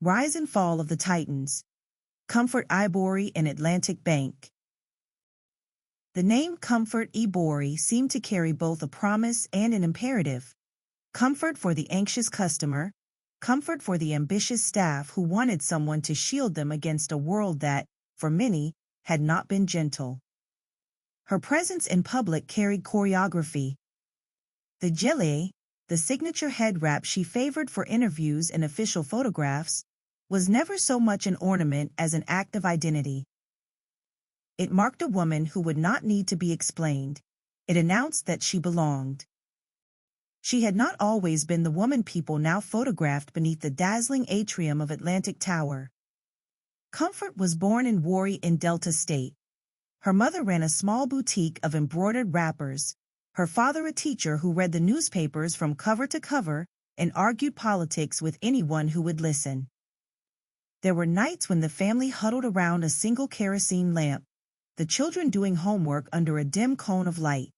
Rise and Fall of the Titans. Comfort Ibori and Atlantic Bank. The name Comfort Ibori seemed to carry both a promise and an imperative. Comfort for the anxious customer, comfort for the ambitious staff who wanted someone to shield them against a world that, for many, had not been gentle. Her presence in public carried choreography. The gilet, the signature head wrap she favored for interviews and official photographs, was never so much an ornament as an act of identity. It marked a woman who would not need to be explained. It announced that she belonged. She had not always been the woman people now photographed beneath the dazzling atrium of Atlantic Tower. Comfort was born in Warri in Delta State. Her mother ran a small boutique of embroidered wrappers, her father a teacher who read the newspapers from cover to cover and argued politics with anyone who would listen. There were nights when the family huddled around a single kerosene lamp, the children doing homework under a dim cone of light.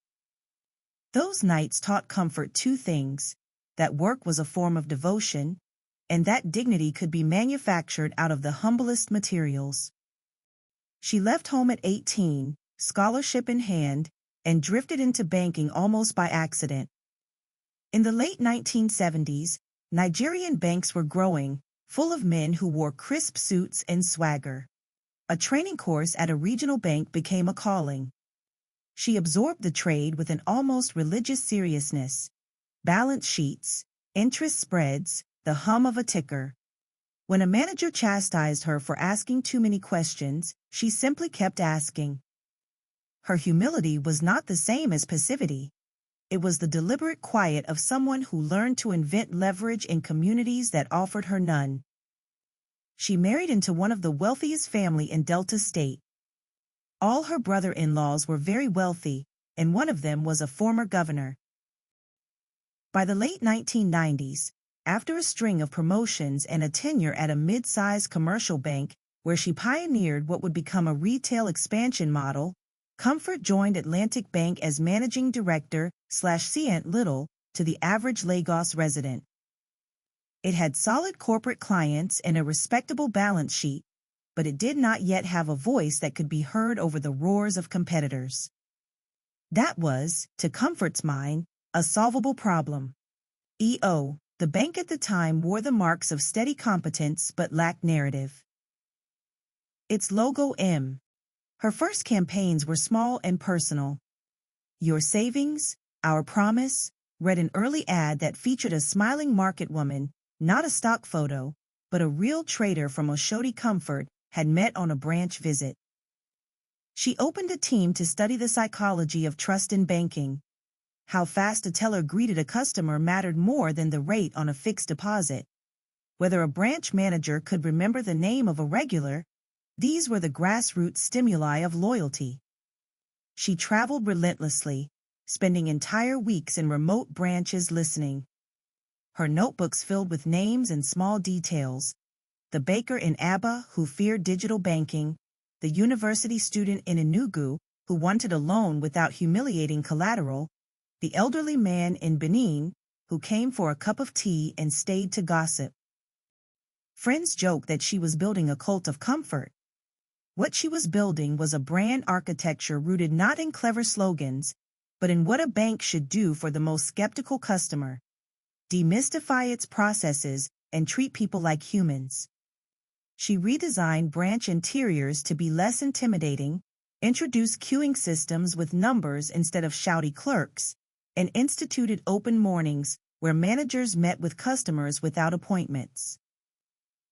Those nights taught Comfort two things: that work was a form of devotion, and that dignity could be manufactured out of the humblest materials. She left home at 18, scholarship in hand, and drifted into banking almost by accident. In the late 1970s, Nigerian banks were growing, full of men who wore crisp suits and swagger. A training course at a regional bank became a calling. She absorbed the trade with an almost religious seriousness. Balance sheets, interest spreads, the hum of a ticker. When a manager chastised her for asking too many questions, she simply kept asking. Her humility was not the same as passivity. It was the deliberate quiet of someone who learned to invent leverage in communities that offered her none. She married into one of the wealthiest families in Delta State. All her brother-in-laws were very wealthy, and one of them was a former governor. By the late 1990s, after a string of promotions and a tenure at a mid-sized commercial bank where she pioneered what would become a retail expansion model, Comfort joined Atlantic Bank as managing director/Cnt Little to the average Lagos resident. It had solid corporate clients and a respectable balance sheet, but it did not yet have a voice that could be heard over the roars of competitors. That was, to Comfort's mind, a solvable problem. The bank at the time wore the marks of steady competence but lacked narrative. Its logo M. Her first campaigns were small and personal. Your savings, our promise, read an early ad that featured a smiling market woman, not a stock photo, but a real trader from Oshodi Comfort had met on a branch visit. She opened a team to study the psychology of trust in banking. How fast a teller greeted a customer mattered more than the rate on a fixed deposit. Whether a branch manager could remember the name of a regular, these were the grassroots stimuli of loyalty. She traveled relentlessly, spending entire weeks in remote branches listening. Her notebooks filled with names and small details. The baker in Aba who feared digital banking, the university student in Enugu who wanted a loan without humiliating collateral, the elderly man in Benin who came for a cup of tea and stayed to gossip. Friends joked that she was building a cult of comfort. What she was building was a brand architecture rooted not in clever slogans, but in what a bank should do for the most skeptical customer: demystify its processes and treat people like humans. She redesigned branch interiors to be less intimidating, introduced queuing systems with numbers instead of shouty clerks, and instituted open mornings where managers met with customers without appointments.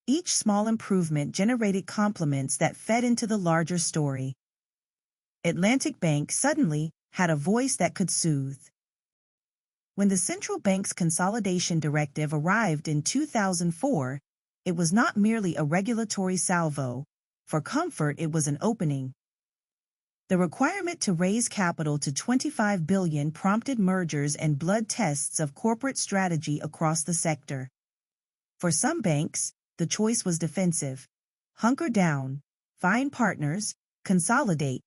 Each small improvement generated compliments that fed into the larger story. Atlantic Bank suddenly had a voice that could soothe. When the central bank's consolidation directive arrived in 2004, it was not merely a regulatory salvo. For Comfort, it was an opening. The requirement to raise capital to $25 billion prompted mergers and blood tests of corporate strategy across the sector. For some banks, the choice was defensive. Hunker down, find partners, consolidate.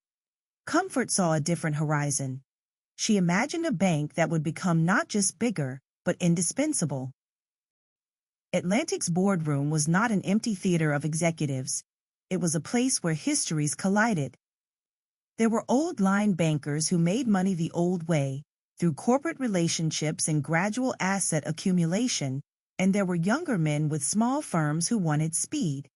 Comfort saw a different horizon. She imagined a bank that would become not just bigger, but indispensable. Atlantic's boardroom was not an empty theater of executives. It was a place where histories collided. There were old-line bankers who made money the old way, through corporate relationships and gradual asset accumulation, and there were younger men with small firms who wanted speed.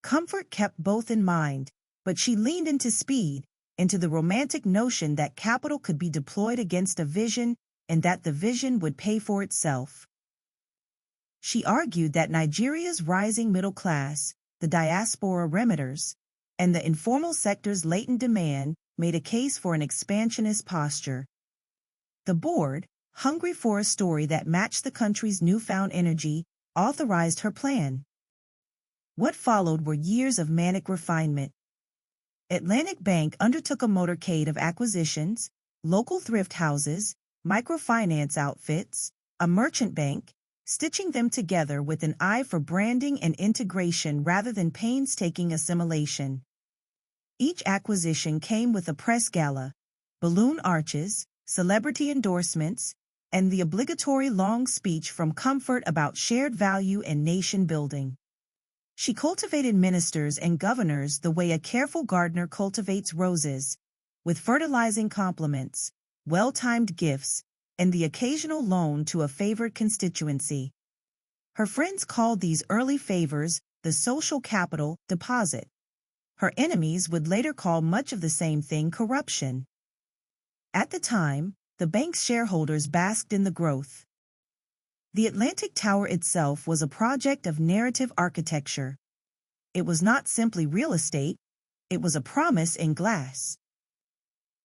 Comfort kept both in mind, but she leaned into speed, into the romantic notion that capital could be deployed against a vision and that the vision would pay for itself. She argued that Nigeria's rising middle class, the diaspora remitters, and the informal sector's latent demand made a case for an expansionist posture. The board, hungry for a story that matched the country's newfound energy, authorized her plan. What followed were years of manic refinement. Atlantic Bank undertook a motorcade of acquisitions, local thrift houses, microfinance outfits, a merchant bank, stitching them together with an eye for branding and integration rather than painstaking assimilation. Each acquisition came with a press gala, balloon arches, celebrity endorsements, and the obligatory long speech from Comfort about shared value and nation building. She cultivated ministers and governors the way a careful gardener cultivates roses, with fertilizing compliments, well-timed gifts, and the occasional loan to a favored constituency. Her friends called these early favors the social capital deposit. Her enemies would later call much of the same thing corruption. At the time, the bank's shareholders basked in the growth. The Atlantic Tower itself was a project of narrative architecture. It was not simply real estate, it was a promise in glass.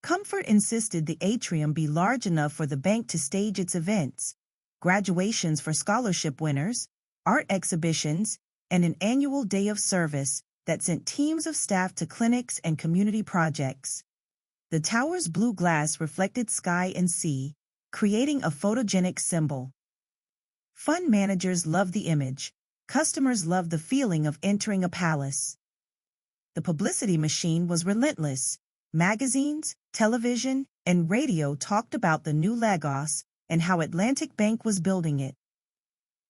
Comfort insisted the atrium be large enough for the bank to stage its events, graduations for scholarship winners, art exhibitions, and an annual day of service that sent teams of staff to clinics and community projects. The tower's blue glass reflected sky and sea, creating a photogenic symbol. Fund managers loved the image, customers loved the feeling of entering a palace. The publicity machine was relentless. Magazines, television, and radio talked about the new Lagos and how Atlantic Bank was building it.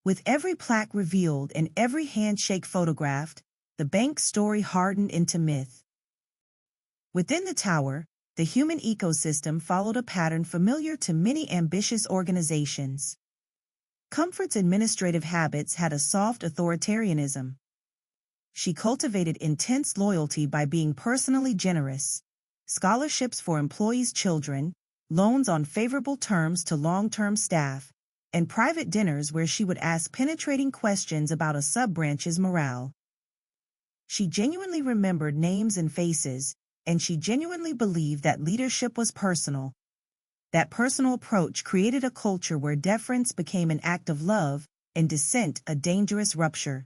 With every plaque revealed and every handshake photographed, the bank's story hardened into myth. Within the tower, the human ecosystem followed a pattern familiar to many ambitious organizations. Comfort's administrative habits had a soft authoritarianism. She cultivated intense loyalty by being personally generous. Scholarships for employees' children, loans on favorable terms to long-term staff, and private dinners where she would ask penetrating questions about a sub-branch's morale. She genuinely remembered names and faces, and she genuinely believed that leadership was personal. That personal approach created a culture where deference became an act of love and dissent a dangerous rupture.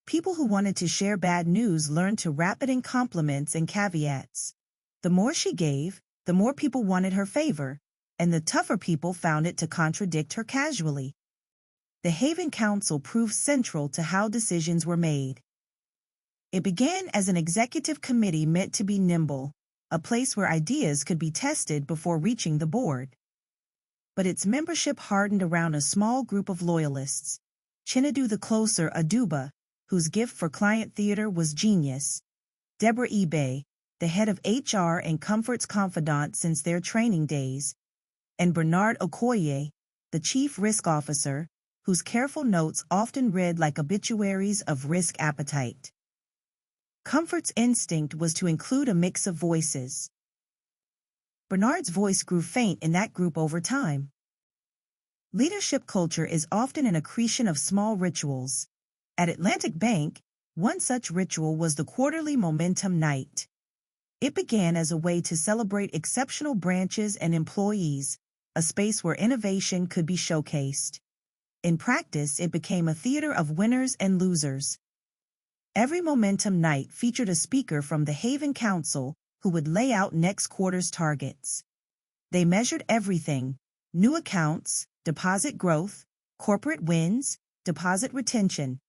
People who wanted to share bad news learned to wrap it in compliments and caveats. The more she gave, the more people wanted her favor, and the tougher people found it to contradict her casually. The Haven Council proved central to how decisions were made. It began as an executive committee meant to be nimble, a place where ideas could be tested before reaching the board. But its membership hardened around a small group of loyalists. Chinedu the Closer Aduba, whose gift for client theater was genius. Deborah Ibe, the head of HR and Comfort's confidant since their training days. And Bernard Okoye, the chief risk officer, whose careful notes often read like obituaries of risk appetite. Comfort's instinct was to include a mix of voices. Bernard's voice grew faint in that group over time. Leadership culture is often an accretion of small rituals. At Atlantic Bank, one such ritual was the quarterly Momentum Night. It began as a way to celebrate exceptional branches and employees, a space where innovation could be showcased. In practice, it became a theater of winners and losers. Every Momentum Night featured a speaker from the Haven Council who would lay out next quarter's targets. They measured everything: new accounts, deposit growth, corporate wins, deposit retention.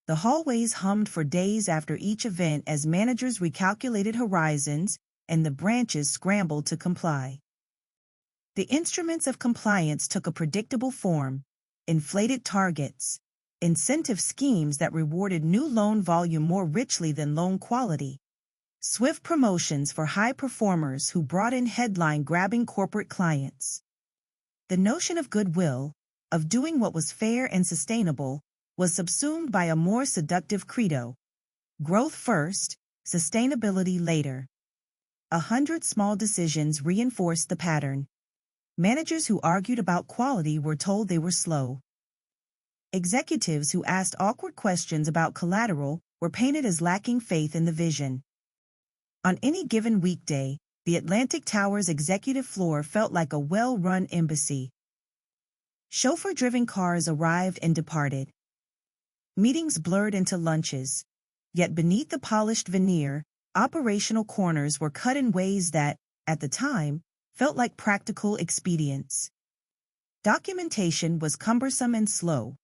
The hallways hummed for days after each event as managers recalculated horizons and the branches scrambled to comply. The instruments of compliance took a predictable form: inflated targets, incentive schemes that rewarded new loan volume more richly than loan quality, swift promotions for high performers who brought in headline-grabbing corporate clients. The notion of goodwill, of doing what was fair and sustainable, was subsumed by a more seductive credo: growth first, sustainability later. 100 small decisions reinforced the pattern. Managers who argued about quality were told they were slow. Executives who asked awkward questions about collateral were painted as lacking faith in the vision. On any given weekday, the Atlantic Tower's executive floor felt like a well-run embassy. Chauffeur-driven cars arrived and departed. Meetings blurred into lunches, yet beneath the polished veneer, operational corners were cut in ways that, at the time, felt like practical expedients. Documentation was cumbersome and slow.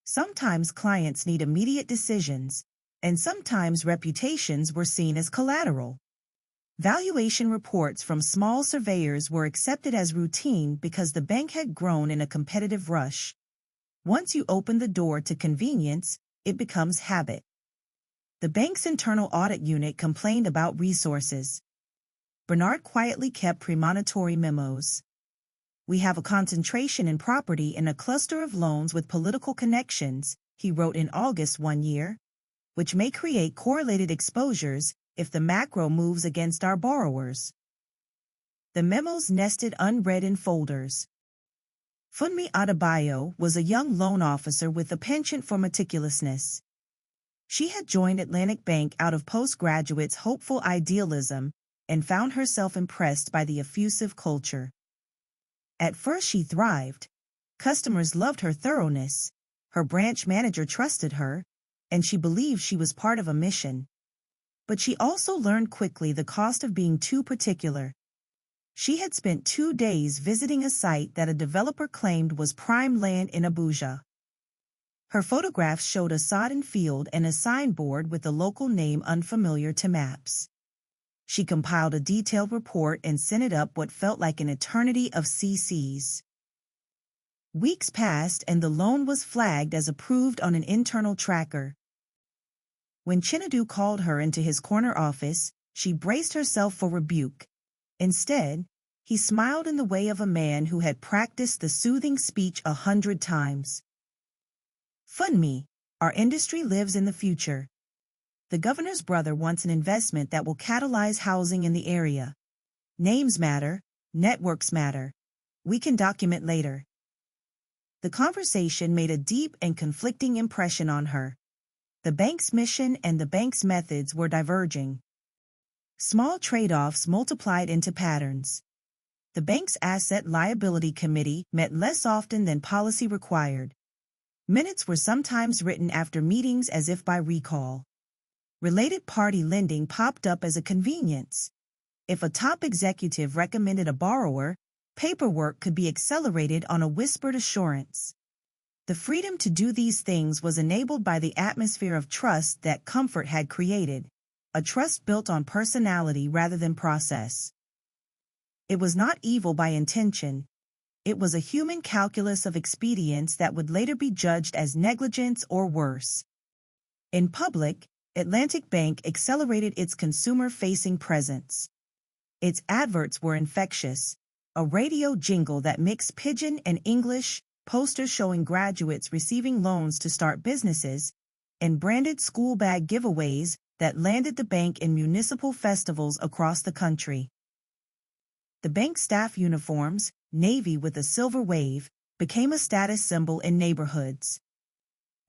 Sometimes clients need immediate decisions, and sometimes reputations were seen as collateral. Valuation reports from small surveyors were accepted as routine because the bank had grown in a competitive rush. Once you open the door to convenience, it becomes habit. The bank's internal audit unit complained about resources. Bernard quietly kept premonitory memos. "We have a concentration in property in a cluster of loans with political connections," he wrote in August one year, "which may create correlated exposures if the macro moves against our borrowers." The memos nested unread in folders. Funmi Adebayo was a young loan officer with a penchant for meticulousness. She had joined Atlantic Bank out of postgraduate's hopeful idealism and found herself impressed by the effusive culture. At first she thrived. Customers loved her thoroughness, her branch manager trusted her, and she believed she was part of a mission. But she also learned quickly the cost of being too particular. She had spent 2 days visiting a site that a developer claimed was prime land in Abuja. Her photographs showed a sodden field and a signboard with a local name unfamiliar to maps. She compiled a detailed report and sent it up what felt like an eternity of CCs. Weeks passed and the loan was flagged as approved on an internal tracker. When Chinedu called her into his corner office, she braced herself for rebuke. Instead, he smiled in the way of a man who had practiced the soothing speech 100 times. "Funmi, our industry lives in the future. The governor's brother wants an investment that will catalyze housing in the area. Names matter, networks matter. We can document later." The conversation made a deep and conflicting impression on her. The bank's mission and the bank's methods were diverging. Small trade-offs multiplied into patterns. The bank's Asset Liability Committee met less often than policy required. Minutes were sometimes written after meetings as if by recall. Related party lending popped up as a convenience. If a top executive recommended a borrower, paperwork could be accelerated on a whispered assurance. The freedom to do these things was enabled by the atmosphere of trust that Comfort had created, a trust built on personality rather than process. It was not evil by intention. It was a human calculus of expedience that would later be judged as negligence or worse. In public, Atlantic Bank accelerated its consumer-facing presence. Its adverts were infectious, a radio jingle that mixed pidgin and English, posters showing graduates receiving loans to start businesses, and branded school bag giveaways that landed the bank in municipal festivals across the country. The bank staff uniforms, navy with a silver wave, became a status symbol in neighborhoods.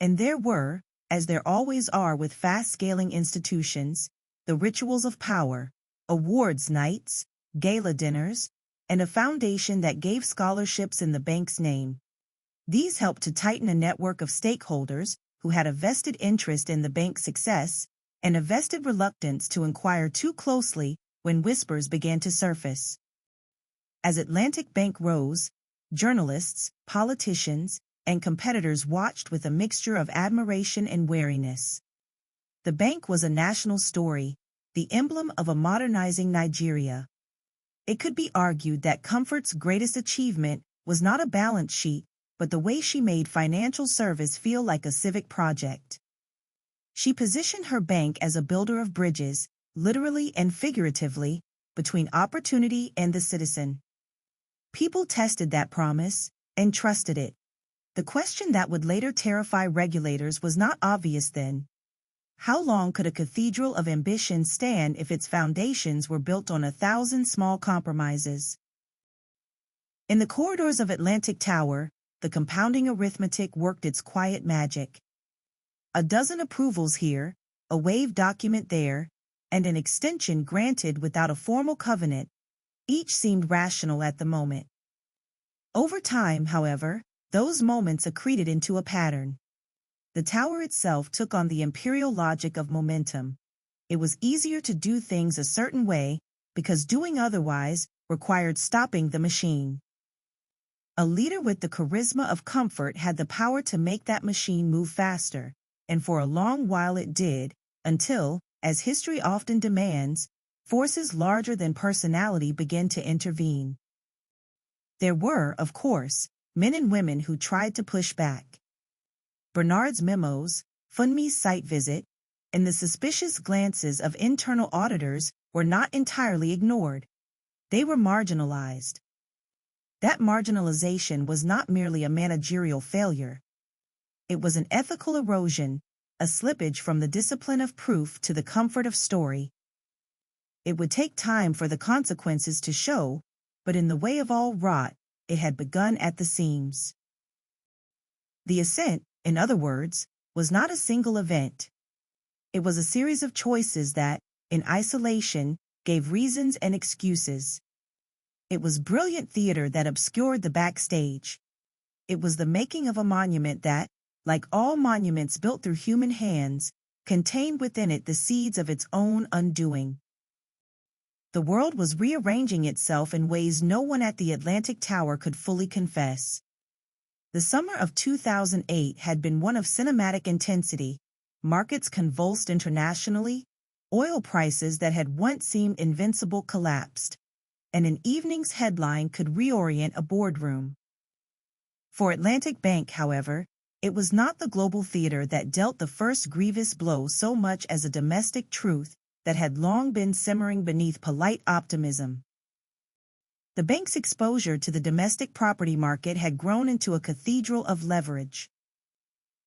And there were, as there always are with fast-scaling institutions, the rituals of power, awards nights, gala dinners, and a foundation that gave scholarships in the bank's name. These helped to tighten a network of stakeholders who had a vested interest in the bank's success and a vested reluctance to inquire too closely when whispers began to surface. As Atlantic Bank rose, journalists, politicians, and competitors watched with a mixture of admiration and wariness. The bank was a national story, the emblem of a modernizing Nigeria. It could be argued that Comfort's greatest achievement was not a balance sheet, but the way she made financial service feel like a civic project. She positioned her bank as a builder of bridges, literally and figuratively, between opportunity and the citizen. People tested that promise and trusted it. The question that would later terrify regulators was not obvious then. How long could a cathedral of ambition stand if its foundations were built on 1,000 small compromises? In the corridors of Atlantic Tower, the compounding arithmetic worked its quiet magic. A dozen approvals here, a waived document there, and an extension granted without a formal covenant, each seemed rational at the moment. Over time, however, those moments accreted into a pattern. The tower itself took on the imperial logic of momentum. It was easier to do things a certain way because doing otherwise required stopping the machine. A leader with the charisma of comfort had the power to make that machine move faster, and for a long while it did, until, as history often demands, forces larger than personality began to intervene. There were, of course, men and women who tried to push back. Bernard's memos, Funmi's site visit, and the suspicious glances of internal auditors were not entirely ignored. They were marginalized. That marginalization was not merely a managerial failure. It was an ethical erosion, a slippage from the discipline of proof to the comfort of story. It would take time for the consequences to show, but in the way of all rot, it had begun at the seams. The ascent, in other words, was not a single event. It was a series of choices that, in isolation, gave reasons and excuses. It was brilliant theater that obscured the backstage. It was the making of a monument that, like all monuments built through human hands, contained within it the seeds of its own undoing. The world was rearranging itself in ways no one at the Atlantic Tower could fully confess. The summer of 2008 had been one of cinematic intensity. Markets convulsed internationally, oil prices that had once seemed invincible collapsed, and an evening's headline could reorient a boardroom. For Atlantic Bank, however, it was not the global theater that dealt the first grievous blow so much as a domestic truth that had long been simmering beneath polite optimism. The bank's exposure to the domestic property market had grown into a cathedral of leverage.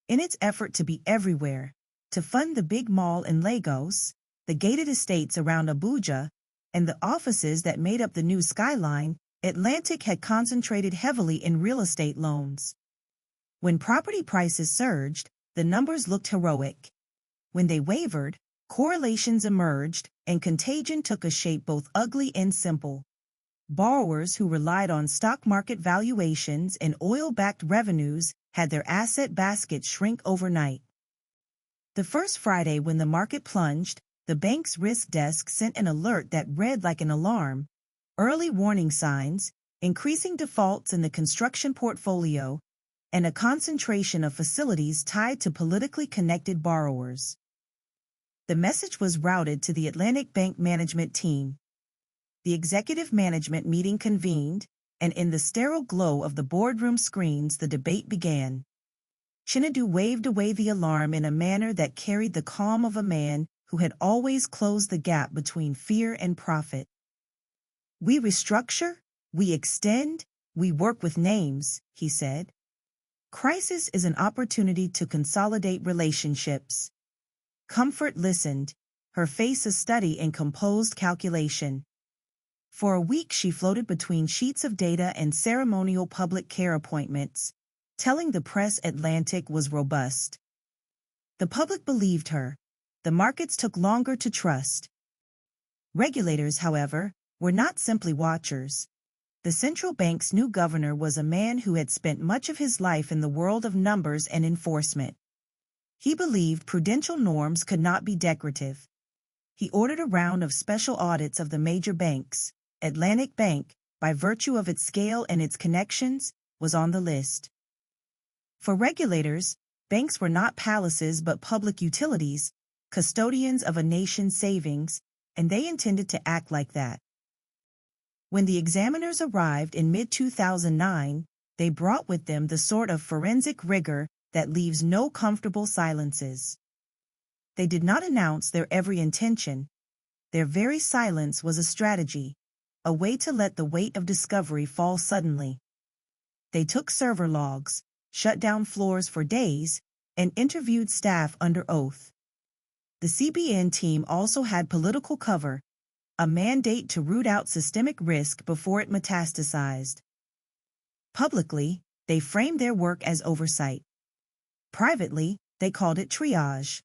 In its effort to be everywhere, to fund the big mall in Lagos, the gated estates around Abuja, and the offices that made up the new skyline, Atlantic had concentrated heavily in real estate loans. When property prices surged, the numbers looked heroic. When they wavered, correlations emerged, and contagion took a shape both ugly and simple. Borrowers who relied on stock market valuations and oil-backed revenues had their asset baskets shrink overnight. The first Friday when the market plunged, the bank's risk desk sent an alert that read like an alarm: early warning signs, increasing defaults in the construction portfolio, and a concentration of facilities tied to politically connected borrowers. The message was routed to the Atlantic Bank management team. The executive management meeting convened, and in the sterile glow of the boardroom screens the debate began. Chinedu waved away the alarm in a manner that carried the calm of a man who had always closed the gap between fear and profit. "We restructure, we extend, we work with names," he said. "Crisis is an opportunity to consolidate relationships." Comfort listened, her face a study in composed calculation. For a week she floated between sheets of data and ceremonial public care appointments, telling the press Atlantic was robust. The public believed her. The markets took longer to trust. Regulators, however, were not simply watchers. The central bank's new governor was a man who had spent much of his life in the world of numbers and enforcement. He believed prudential norms could not be decorative. He ordered a round of special audits of the major banks. Atlantic Bank, by virtue of its scale and its connections, was on the list. For regulators, banks were not palaces but public utilities, custodians of a nation's savings, and they intended to act like that. When the examiners arrived in mid-2009, they brought with them the sort of forensic rigor that leaves no comfortable silences. They did not announce their every intention. Their very silence was a strategy, a way to let the weight of discovery fall suddenly. They took server logs, shut down floors for days, and interviewed staff under oath. The CBN team also had political cover, a mandate to root out systemic risk before it metastasized. Publicly, they framed their work as oversight. Privately, they called it triage.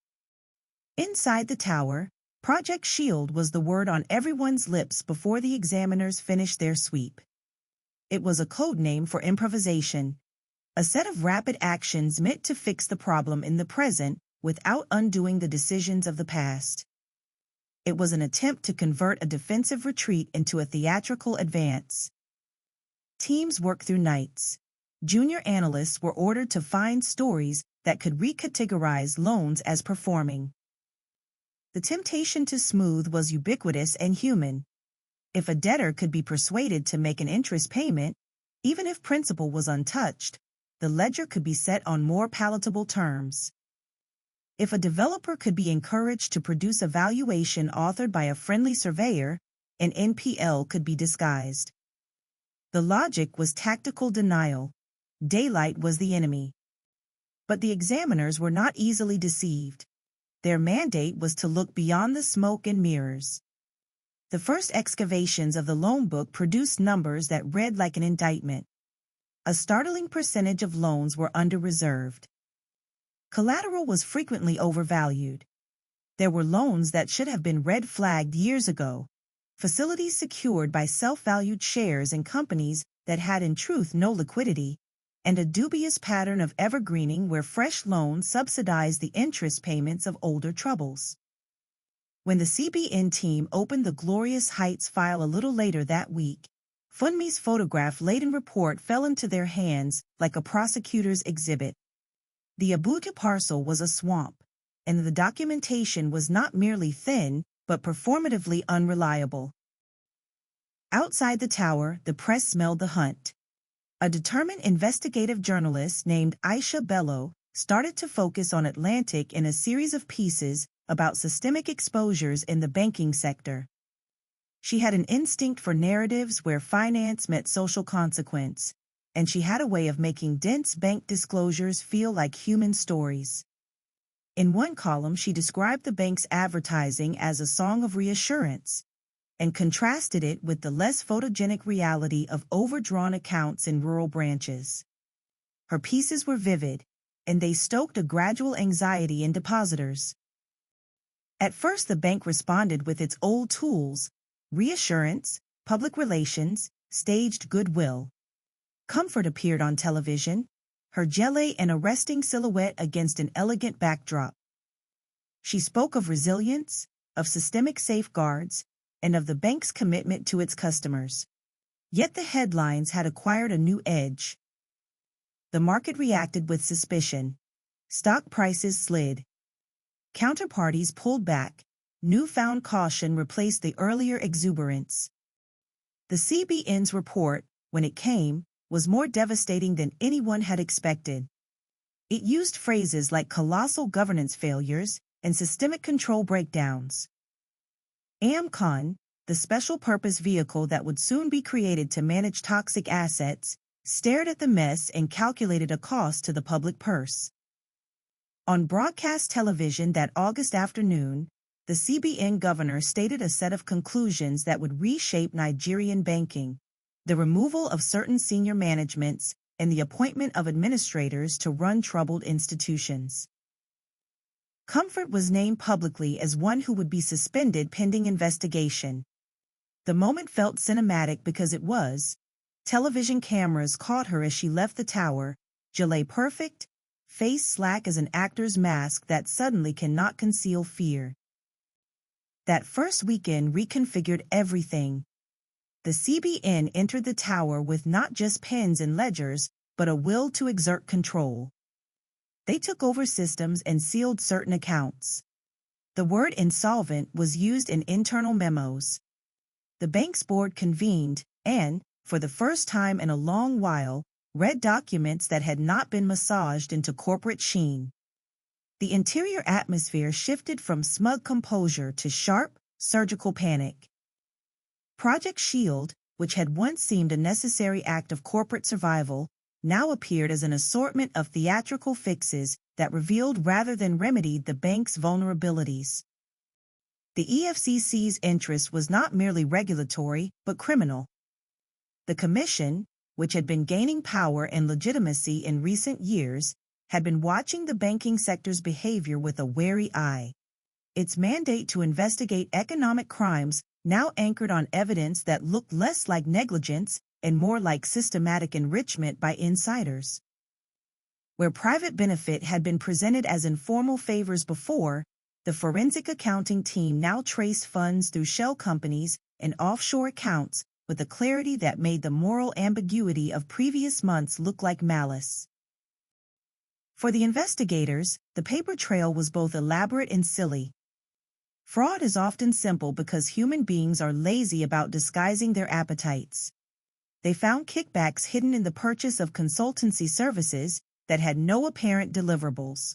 Inside the tower, Project Shield was the word on everyone's lips before the examiners finished their sweep. It was a code name for improvisation, a set of rapid actions meant to fix the problem in the present without undoing the decisions of the past. It was an attempt to convert a defensive retreat into a theatrical advance. Teams worked through nights. Junior analysts were ordered to find stories that could recategorize loans as performing. The temptation to smooth was ubiquitous and human. If a debtor could be persuaded to make an interest payment, even if principal was untouched, the ledger could be set on more palatable terms. If a developer could be encouraged to produce a valuation authored by a friendly surveyor, an NPL could be disguised. The logic was tactical denial. Daylight was the enemy. But the examiners were not easily deceived. Their mandate was to look beyond the smoke and mirrors. The first excavations of the loan book produced numbers that read like an indictment. A startling percentage of loans were under-reserved. Collateral was frequently overvalued. There were loans that should have been red-flagged years ago, facilities secured by self-valued shares in companies that had in truth no liquidity, and a dubious pattern of evergreening where fresh loans subsidized the interest payments of older troubles. When the CBN team opened the Glorious Heights file a little later that week, Funmi's photograph-laden report fell into their hands like a prosecutor's exhibit. The Abuja parcel was a swamp, and the documentation was not merely thin, but performatively unreliable. Outside the tower, the press smelled the hunt. A determined investigative journalist named Aisha Bello started to focus on Atlantic in a series of pieces about systemic exposures in the banking sector. She had an instinct for narratives where finance met social consequence, and she had a way of making dense bank disclosures feel like human stories. In one column, she described the bank's advertising as a song of reassurance, and contrasted it with the less photogenic reality of overdrawn accounts in rural branches. Her pieces were vivid, and they stoked a gradual anxiety in depositors. At first, the bank responded with its old tools: reassurance, public relations, staged goodwill. Comfort appeared on television, her gelée an arresting silhouette against an elegant backdrop. She spoke of resilience, of systemic safeguards, and of the bank's commitment to its customers. Yet the headlines had acquired a new edge. The market reacted with suspicion. Stock prices slid. Counterparties pulled back. Newfound caution replaced the earlier exuberance. The CBN's report, when it came, was more devastating than anyone had expected. It used phrases like colossal governance failures and systemic control breakdowns. AMCON, the special-purpose vehicle that would soon be created to manage toxic assets, stared at the mess and calculated a cost to the public purse. On broadcast television that August afternoon, the CBN governor stated a set of conclusions that would reshape Nigerian banking: the removal of certain senior managements and the appointment of administrators to run troubled institutions. Comfort was named publicly as one who would be suspended pending investigation. The moment felt cinematic because it was. Television cameras caught her as she left the tower, gelée perfect, face slack as an actor's mask that suddenly cannot conceal fear. That first weekend reconfigured everything. The CBN entered the tower with not just pens and ledgers, but a will to exert control. They took over systems and sealed certain accounts. The word insolvent was used in internal memos. The bank's board convened and, for the first time in a long while, read documents that had not been massaged into corporate sheen. The interior atmosphere shifted from smug composure to sharp, surgical panic. Project Shield, which had once seemed a necessary act of corporate survival, now appeared as an assortment of theatrical fixes that revealed rather than remedied the bank's vulnerabilities. The EFCC's interest was not merely regulatory but criminal. The Commission, which had been gaining power and legitimacy in recent years, had been watching the banking sector's behavior with a wary eye. Its mandate to investigate economic crimes now anchored on evidence that looked less like negligence and more like systematic enrichment by insiders. Where private benefit had been presented as informal favors before, the forensic accounting team now traced funds through shell companies and offshore accounts with a clarity that made the moral ambiguity of previous months look like malice. For the investigators, the paper trail was both elaborate and silly. Fraud is often simple because human beings are lazy about disguising their appetites. They found kickbacks hidden in the purchase of consultancy services that had no apparent deliverables.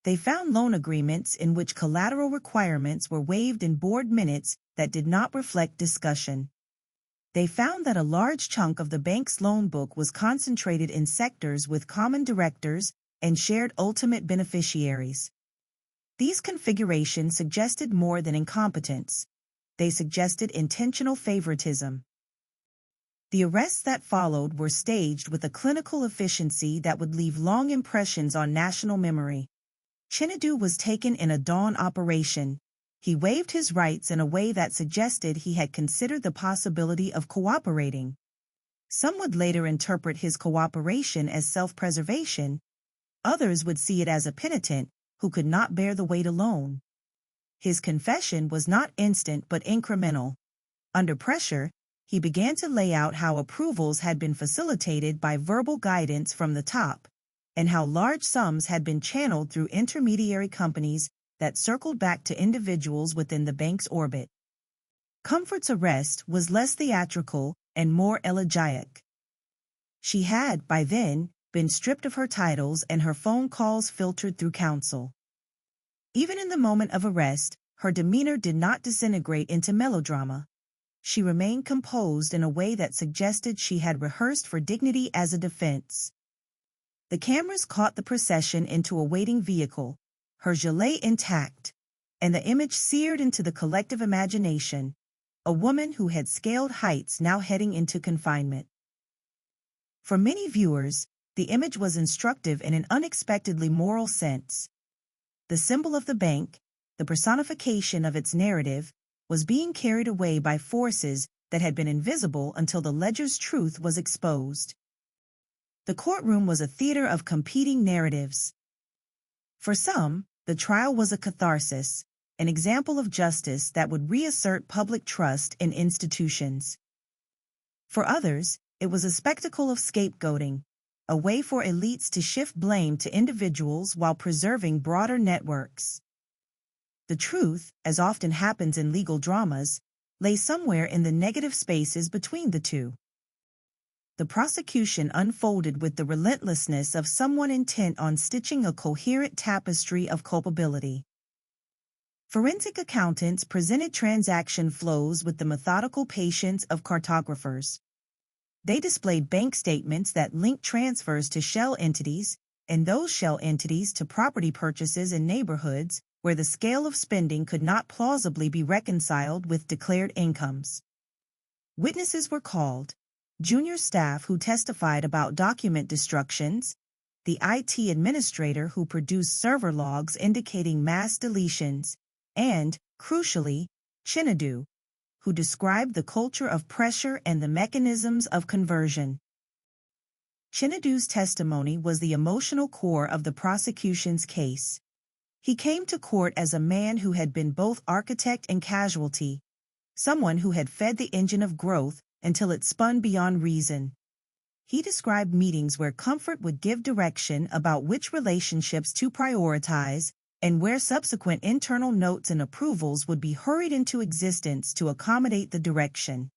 They found loan agreements in which collateral requirements were waived in board minutes that did not reflect discussion. They found that a large chunk of the bank's loan book was concentrated in sectors with common directors and shared ultimate beneficiaries. These configurations suggested more than incompetence. They suggested intentional favoritism. The arrests that followed were staged with a clinical efficiency that would leave long impressions on national memory. Chinedu was taken in a dawn operation. He waived his rights in a way that suggested he had considered the possibility of cooperating. Some would later interpret his cooperation as self-preservation. Others would see it as a penitent who could not bear the weight alone. His confession was not instant but incremental. Under pressure, he began to lay out how approvals had been facilitated by verbal guidance from the top, and how large sums had been channeled through intermediary companies that circled back to individuals within the bank's orbit. Comfort's arrest was less theatrical and more elegiac. She had, by then, been stripped of her titles and her phone calls filtered through counsel. Even in the moment of arrest, her demeanor did not disintegrate into melodrama. She remained composed in a way that suggested she had rehearsed for dignity as a defense. The cameras caught the procession into a waiting vehicle, her gilet intact, and the image seared into the collective imagination, a woman who had scaled heights now heading into confinement. For many viewers, the image was instructive in an unexpectedly moral sense. The symbol of the bank, the personification of its narrative, was being carried away by forces that had been invisible until the ledger's truth was exposed. The courtroom was a theater of competing narratives. For some, the trial was a catharsis, an example of justice that would reassert public trust in institutions. For others, it was a spectacle of scapegoating, a way for elites to shift blame to individuals while preserving broader networks. The truth, as often happens in legal dramas, lay somewhere in the negative spaces between the two. The prosecution unfolded with the relentlessness of someone intent on stitching a coherent tapestry of culpability. Forensic accountants presented transaction flows with the methodical patience of cartographers. They displayed bank statements that linked transfers to shell entities, and those shell entities to property purchases in neighborhoods where the scale of spending could not plausibly be reconciled with declared incomes. Witnesses were called: junior staff who testified about document destructions, the IT administrator who produced server logs indicating mass deletions, and, crucially, Chinedu, who described the culture of pressure and the mechanisms of conversion. Chinedu's testimony was the emotional core of the prosecution's case. He came to court as a man who had been both architect and casualty, someone who had fed the engine of growth until it spun beyond reason. He described meetings where Comfort would give direction about which relationships to prioritize, and where subsequent internal notes and approvals would be hurried into existence to accommodate the direction.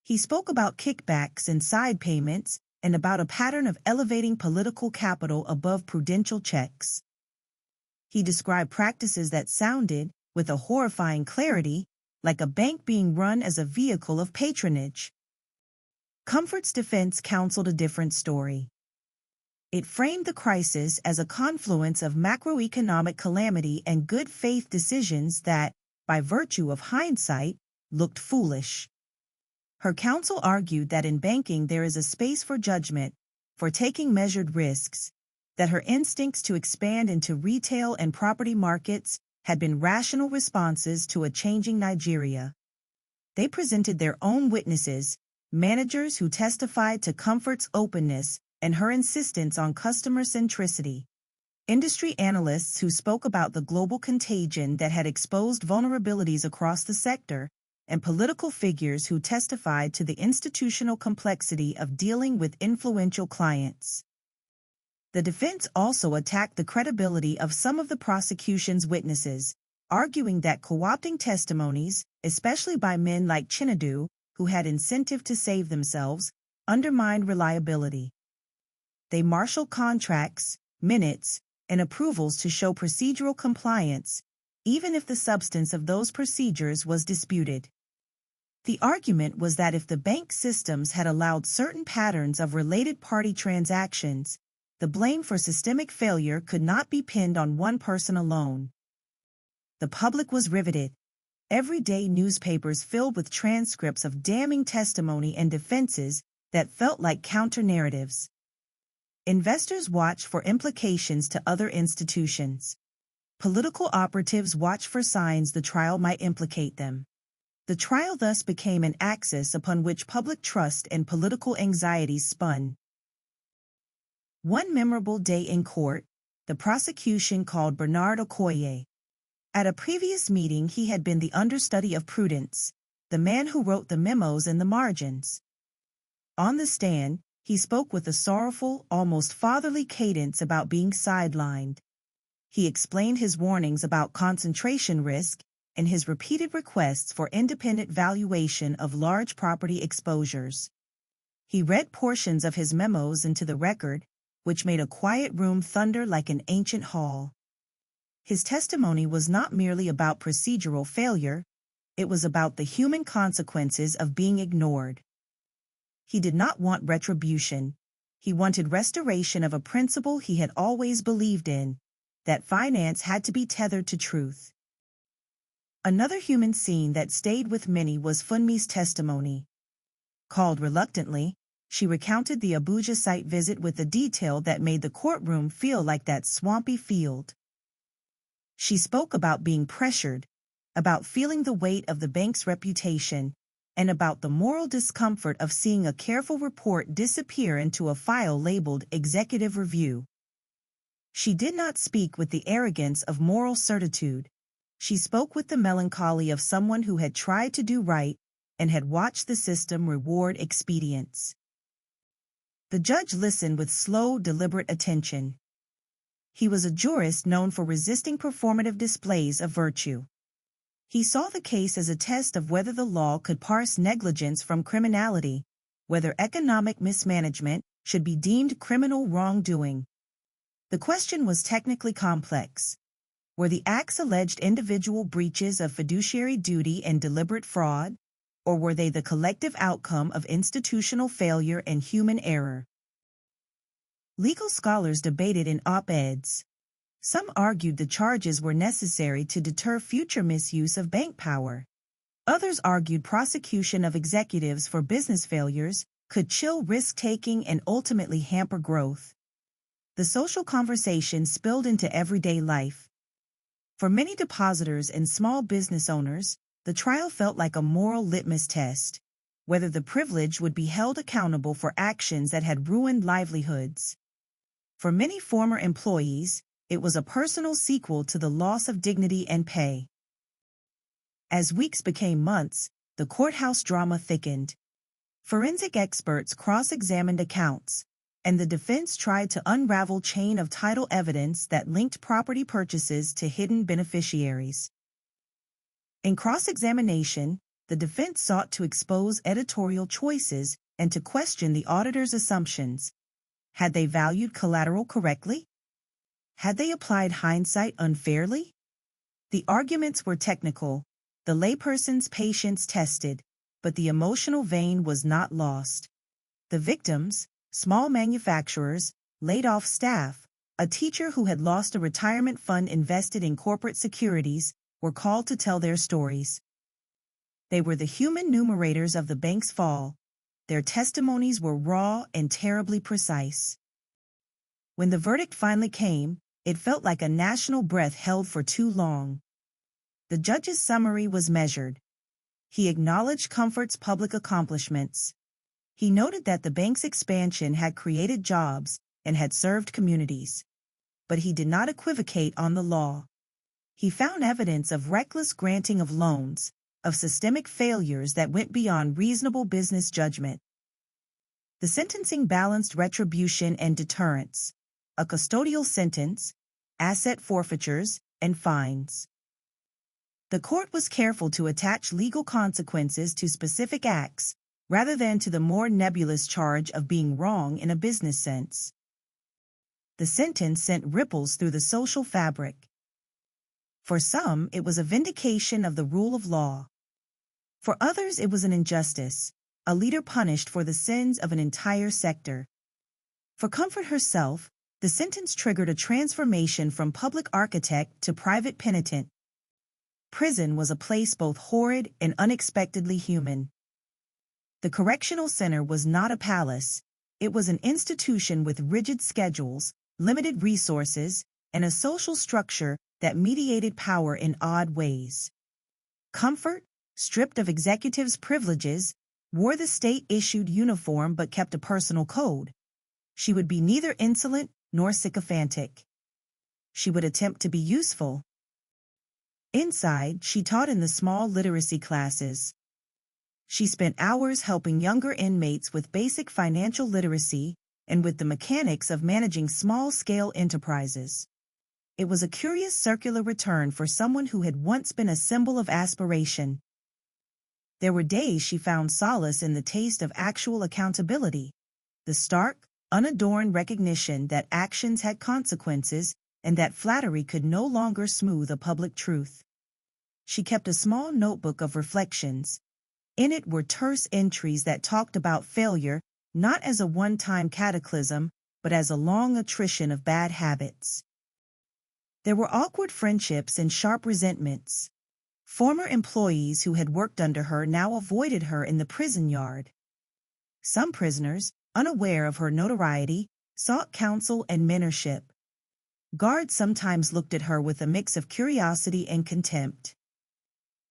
He spoke about kickbacks and side payments, and about a pattern of elevating political capital above prudential checks. He described practices that sounded, with a horrifying clarity, like a bank being run as a vehicle of patronage. Comfort's defense counseled a different story. It framed the crisis as a confluence of macroeconomic calamity and good faith decisions that, by virtue of hindsight, looked foolish. Her counsel argued that in banking there is a space for judgment, for taking measured risks, that her instincts to expand into retail and property markets had been rational responses to a changing Nigeria. They presented their own witnesses, managers who testified to Comfort's openness and her insistence on customer centricity, industry analysts who spoke about the global contagion that had exposed vulnerabilities across the sector, and political figures who testified to the institutional complexity of dealing with influential clients. The defense also attacked the credibility of some of the prosecution's witnesses, arguing that co-opting testimonies, especially by men like Chinedu, who had incentive to save themselves, undermined reliability. They marshaled contracts, minutes, and approvals to show procedural compliance, even if the substance of those procedures was disputed. The argument was that if the bank systems had allowed certain patterns of related party transactions, the blame for systemic failure could not be pinned on one person alone. The public was riveted. Everyday newspapers filled with transcripts of damning testimony and defenses that felt like counter-narratives. Investors watched for implications to other institutions. Political operatives watched for signs the trial might implicate them. The trial thus became an axis upon which public trust and political anxieties spun. One memorable day in court, the prosecution called Bernard Okoye. At a previous meeting he had been the understudy of Prudence, the man who wrote the memos in the margins. On the stand, he spoke with a sorrowful, almost fatherly cadence about being sidelined. He explained his warnings about concentration risk and his repeated requests for independent valuation of large property exposures. He read portions of his memos into the record, which made a quiet room thunder like an ancient hall. His testimony was not merely about procedural failure, it was about the human consequences of being ignored. He did not want retribution. He wanted restoration of a principle he had always believed in, that finance had to be tethered to truth. Another human scene that stayed with many was Funmi's testimony. Called reluctantly, she recounted the Abuja site visit with a detail that made the courtroom feel like that swampy field. She spoke about being pressured, about feeling the weight of the bank's reputation, and about the moral discomfort of seeing a careful report disappear into a file labeled Executive Review. She did not speak with the arrogance of moral certitude. She spoke with the melancholy of someone who had tried to do right and had watched the system reward expedience. The judge listened with slow, deliberate attention. He was a jurist known for resisting performative displays of virtue. He saw the case as a test of whether the law could parse negligence from criminality, whether economic mismanagement should be deemed criminal wrongdoing. The question was technically complex. Were the acts alleged individual breaches of fiduciary duty and deliberate fraud, or were they the collective outcome of institutional failure and human error? Legal scholars debated in op-eds. Some argued the charges were necessary to deter future misuse of bank power. Others argued prosecution of executives for business failures could chill risk-taking and ultimately hamper growth. The social conversation spilled into everyday life. For many depositors and small business owners, the trial felt like a moral litmus test, whether the privileged would be held accountable for actions that had ruined livelihoods. For many former employees, it was a personal sequel to the loss of dignity and pay. As weeks became months, the courthouse drama thickened. Forensic experts cross-examined accounts, and the defense tried to unravel chain of title evidence that linked property purchases to hidden beneficiaries. In cross-examination, the defense sought to expose editorial choices and to question the auditor's assumptions. Had they valued collateral correctly? Had they applied hindsight unfairly? The arguments were technical, the layperson's patience tested, but the emotional vein was not lost. The victims, small manufacturers, laid-off staff, a teacher who had lost a retirement fund invested in corporate securities, were called to tell their stories. They were the human numerators of the bank's fall. Their testimonies were raw and terribly precise. When the verdict finally came, it felt like a national breath held for too long. The judge's summary was measured. He acknowledged Comfort's public accomplishments. He noted that the bank's expansion had created jobs and had served communities. But he did not equivocate on the law. He found evidence of reckless granting of loans, of systemic failures that went beyond reasonable business judgment. The sentencing balanced retribution and deterrence, a custodial sentence, asset forfeitures, and fines. The court was careful to attach legal consequences to specific acts, rather than to the more nebulous charge of being wrong in a business sense. The sentence sent ripples through the social fabric. For some, it was a vindication of the rule of law. For others, it was an injustice, a leader punished for the sins of an entire sector. For Comfort herself, the sentence triggered a transformation from public architect to private penitent. Prison was a place both horrid and unexpectedly human. The correctional center was not a palace, it was an institution with rigid schedules, limited resources, and a social structure that mediated power in odd ways. Comfort, stripped of executives' privileges, wore the state-issued uniform but kept a personal code. She would be neither insolent nor sycophantic. She would attempt to be useful. Inside, she taught in the small literacy classes. She spent hours helping younger inmates with basic financial literacy and with the mechanics of managing small-scale enterprises. It was a curious circular return for someone who had once been a symbol of aspiration. There were days she found solace in the taste of actual accountability, the stark, unadorned recognition that actions had consequences and that flattery could no longer smooth a public truth. She kept a small notebook of reflections. In it were terse entries that talked about failure not as a one-time cataclysm, but as a long attrition of bad habits. There were awkward friendships and sharp resentments. Former employees who had worked under her now avoided her in the prison yard. Some prisoners, unaware of her notoriety, sought counsel and mentorship. Guards sometimes looked at her with a mix of curiosity and contempt.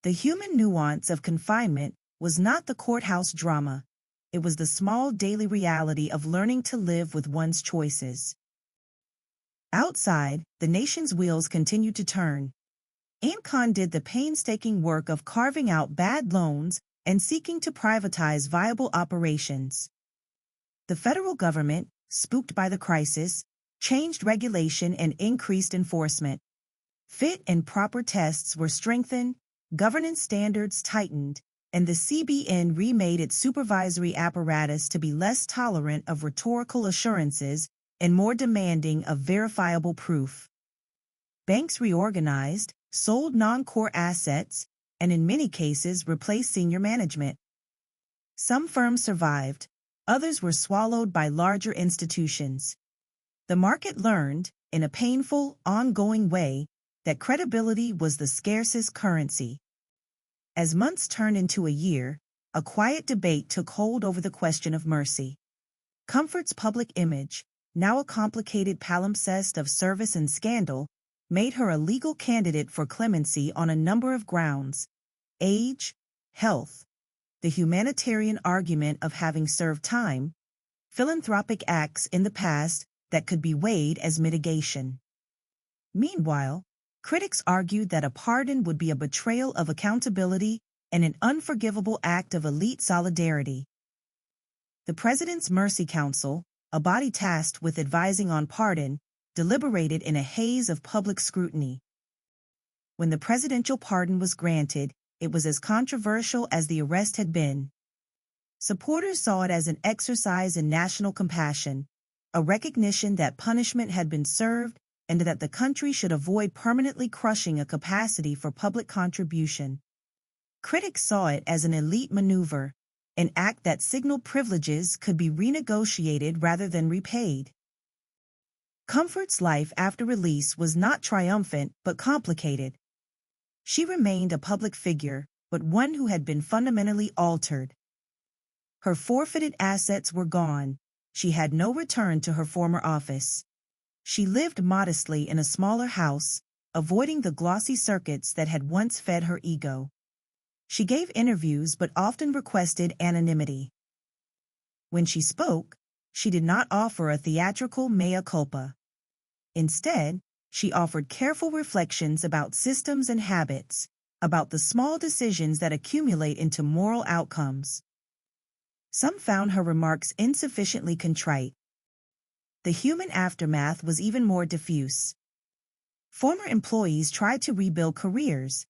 The human nuance of confinement was not the courthouse drama. It was the small daily reality of learning to live with one's choices. Outside, the nation's wheels continued to turn. Ancon did the painstaking work of carving out bad loans and seeking to privatize viable operations. The federal government, spooked by the crisis, changed regulation and increased enforcement. Fit and proper tests were strengthened, governance standards tightened, and the CBN remade its supervisory apparatus to be less tolerant of rhetorical assurances and more demanding of verifiable proof. Banks reorganized, sold non-core assets, and in many cases replaced senior management. Some firms survived, others were swallowed by larger institutions. The market learned, in a painful, ongoing way, that credibility was the scarcest currency. As months turned into a year, a quiet debate took hold over the question of mercy. Comfort's public image, now a complicated palimpsest of service and scandal, made her a legal candidate for clemency on a number of grounds: age, health, the humanitarian argument of having served time, philanthropic acts in the past that could be weighed as mitigation. Meanwhile, critics argued that a pardon would be a betrayal of accountability and an unforgivable act of elite solidarity. The President's Mercy Council, a body tasked with advising on pardon, deliberated in a haze of public scrutiny. When the presidential pardon was granted, it was as controversial as the arrest had been. Supporters saw it as an exercise in national compassion, a recognition that punishment had been served and that the country should avoid permanently crushing a capacity for public contribution. Critics saw it as an elite maneuver, an act that signaled privileges could be renegotiated rather than repaid. Comfort's life after release was not triumphant but complicated. She remained a public figure, but one who had been fundamentally altered. Her forfeited assets were gone. She had no return to her former office. She lived modestly in a smaller house, avoiding the glossy circuits that had once fed her ego. She gave interviews but often requested anonymity. When she spoke, she did not offer a theatrical mea culpa. Instead, she offered careful reflections about systems and habits, about the small decisions that accumulate into moral outcomes. Some found her remarks insufficiently contrite. The human aftermath was even more diffuse. Former employees tried to rebuild careers.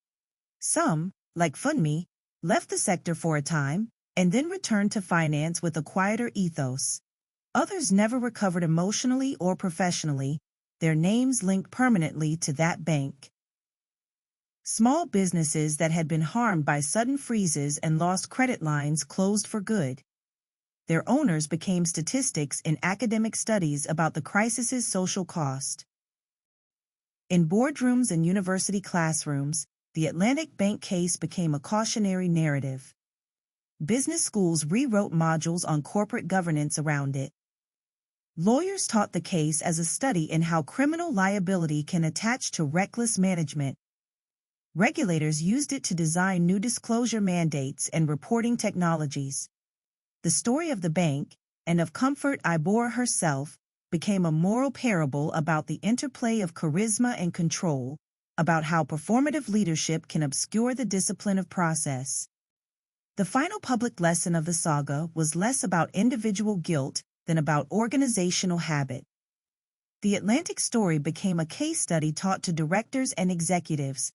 Some, like Funmi, left the sector for a time and then returned to finance with a quieter ethos. Others never recovered emotionally or professionally, their names linked permanently to that bank. Small businesses that had been harmed by sudden freezes and lost credit lines closed for good. Their owners became statistics in academic studies about the crisis's social cost. In boardrooms and university classrooms, the Atlantic Bank case became a cautionary narrative. Business schools rewrote modules on corporate governance around it. Lawyers taught the case as a study in how criminal liability can attach to reckless management. Regulators used it to design new disclosure mandates and reporting technologies. The story of the bank, and of Comfort Ibori herself, became a moral parable about the interplay of charisma and control, about how performative leadership can obscure the discipline of process. The final public lesson of the saga was less about individual guilt than about organizational habit. The Atlantic story became a case study taught to directors and executives,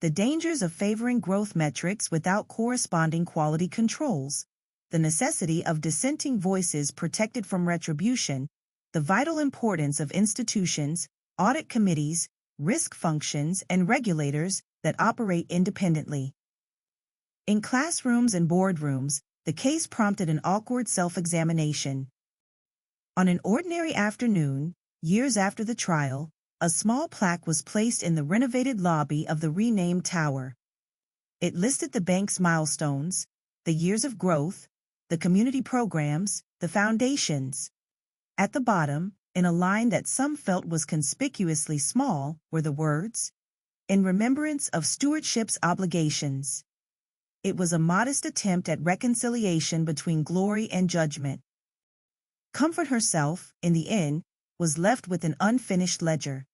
the dangers of favoring growth metrics without corresponding quality controls, the necessity of dissenting voices protected from retribution, the vital importance of institutions, audit committees, risk functions, and regulators that operate independently. In classrooms and boardrooms, the case prompted an awkward self-examination. On an ordinary afternoon, years after the trial, a small plaque was placed in the renovated lobby of the renamed tower. It listed the bank's milestones, the years of growth, the community programs, the foundations. At the bottom, in a line that some felt was conspicuously small, were the words, "In remembrance of stewardship's obligations." It was a modest attempt at reconciliation between glory and judgment. Comfort herself, in the end, was left with an unfinished ledger.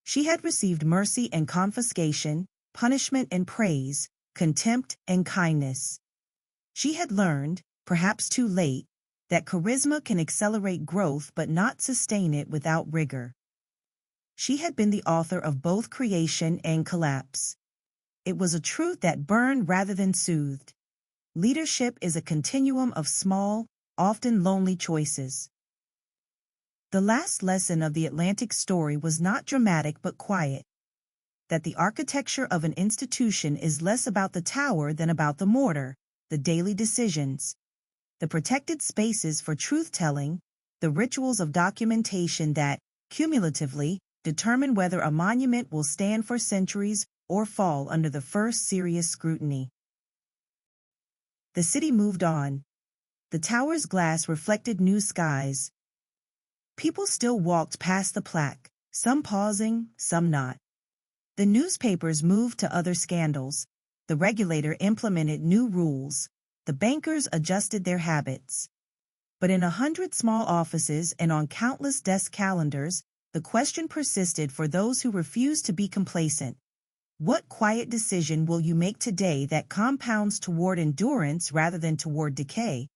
She had received mercy and confiscation, punishment and praise, contempt and kindness. She had learned, perhaps too late, that charisma can accelerate growth but not sustain it without rigor. She had been the author of both creation and collapse. It was a truth that burned rather than soothed. Leadership is a continuum of small, often lonely choices. The last lesson of the Atlantic story was not dramatic but quiet. That the architecture of an institution is less about the tower than about the mortar, the daily decisions, the protected spaces for truth-telling, the rituals of documentation that, cumulatively, determine whether a monument will stand for centuries or fall under the first serious scrutiny. The city moved on. The tower's glass reflected new skies. People still walked past the plaque, some pausing, some not. The newspapers moved to other scandals. The regulator implemented new rules. The bankers adjusted their habits. But in 100 small offices and on countless desk calendars, the question persisted for those who refused to be complacent. What quiet decision will you make today that compounds toward endurance rather than toward decay?